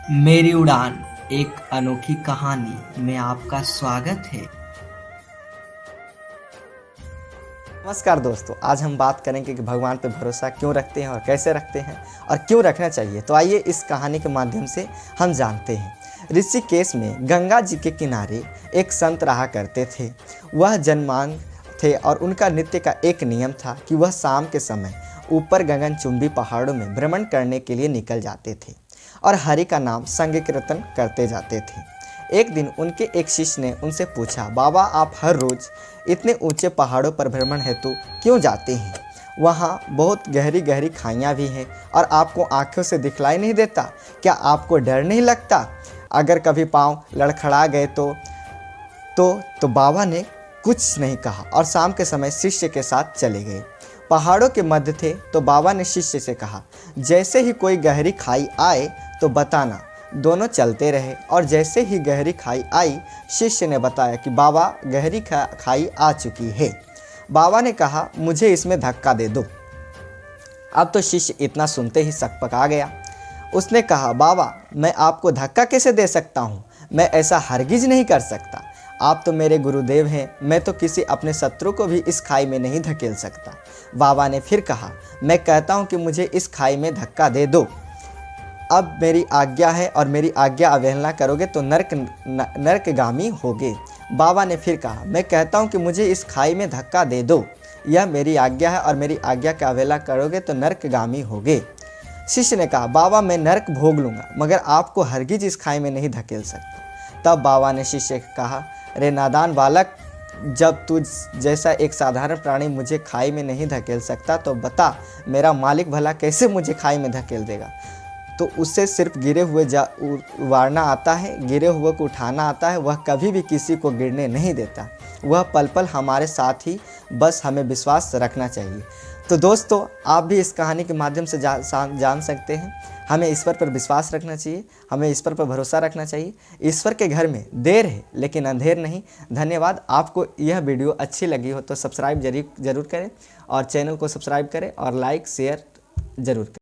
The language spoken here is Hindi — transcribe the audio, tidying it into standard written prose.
मेरी उड़ान एक अनोखी कहानी में आपका स्वागत है। नमस्कार दोस्तों, आज हम बात करेंगे कि भगवान पे भरोसा क्यों रखते हैं और कैसे रखते हैं और क्यों रखना चाहिए। तो आइए इस कहानी के माध्यम से हम जानते हैं। ऋषिकेश में गंगा जी के किनारे एक संत रहा करते थे। वह जनमांग थे और उनका नित्य का एक नियम था कि वह शाम के समय ऊपर गगनचुंबी पहाड़ों में भ्रमण करने के लिए निकल जाते थे और हरि का नाम संकीर्तन करते जाते थे। एक दिन उनके एक शिष्य ने उनसे पूछा, बाबा आप हर रोज इतने ऊंचे पहाड़ों पर भ्रमण हेतु क्यों जाते हैं? वहाँ बहुत गहरी गहरी खाइयाँ भी हैं और आपको आंखों से दिखलाई नहीं देता। क्या आपको डर नहीं लगता अगर कभी पाँव लड़खड़ा गए तो बाबा ने कुछ नहीं कहा और शाम के समय शिष्य के साथ चले गए। पहाड़ों के मध्य थे तो बाबा ने शिष्य से कहा, जैसे ही कोई गहरी खाई आए तो बताना। दोनों चलते रहे और जैसे ही गहरी खाई आई, शिष्य ने बताया कि बाबा गहरी खाई आ चुकी है। बाबा ने कहा, मुझे इसमें धक्का दे दो। अब तो शिष्य इतना सुनते ही सकपका गया। उसने कहा, बाबा मैं आपको धक्का कैसे दे सकता हूँ? मैं ऐसा हरगिज नहीं कर सकता। आप तो मेरे गुरुदेव हैं, मैं तो किसी अपने शत्रु को भी इस खाई में नहीं धकेल सकता। बाबा ने फिर कहा, मैं कहता हूँ कि मुझे इस खाई में धक्का दे दो। अब मेरी आज्ञा है और मेरी आज्ञा अवहेलना करोगे तो नरकगामी होगे। बाबा ने फिर कहा, मैं कहता हूँ कि मुझे इस खाई में धक्का दे दो। यह मेरी आज्ञा है और मेरी आज्ञा का अवहेलना करोगे तो नरकगामी होगे। शिष्य ने कहा, बाबा मैं नरक भोग लूँगा मगर आपको हरगिज इस खाई में नहीं धकेल सकता। तब बाबा ने शिष्य को कहा, अरे नादान बालक, जब तुझ जैसा एक साधारण प्राणी मुझे खाई में नहीं धकेल सकता तो बता मेरा मालिक भला कैसे मुझे खाई में धकेल देगा? तो उससे सिर्फ गिरे हुए उबारना आता है, गिरे हुए को उठाना आता है। वह कभी भी किसी को गिरने नहीं देता। वह पल पल हमारे साथ ही, बस हमें विश्वास रखना चाहिए। तो दोस्तों, आप भी इस कहानी के माध्यम से जान सकते हैं हमें ईश्वर पर विश्वास रखना चाहिए, हमें ईश्वर पर भरोसा रखना चाहिए। ईश्वर के घर में देर है लेकिन अंधेर नहीं। धन्यवाद। आपको यह वीडियो अच्छी लगी हो तो सब्सक्राइब जरूर करें और चैनल को सब्सक्राइब करें और लाइक शेयर जरूर करें।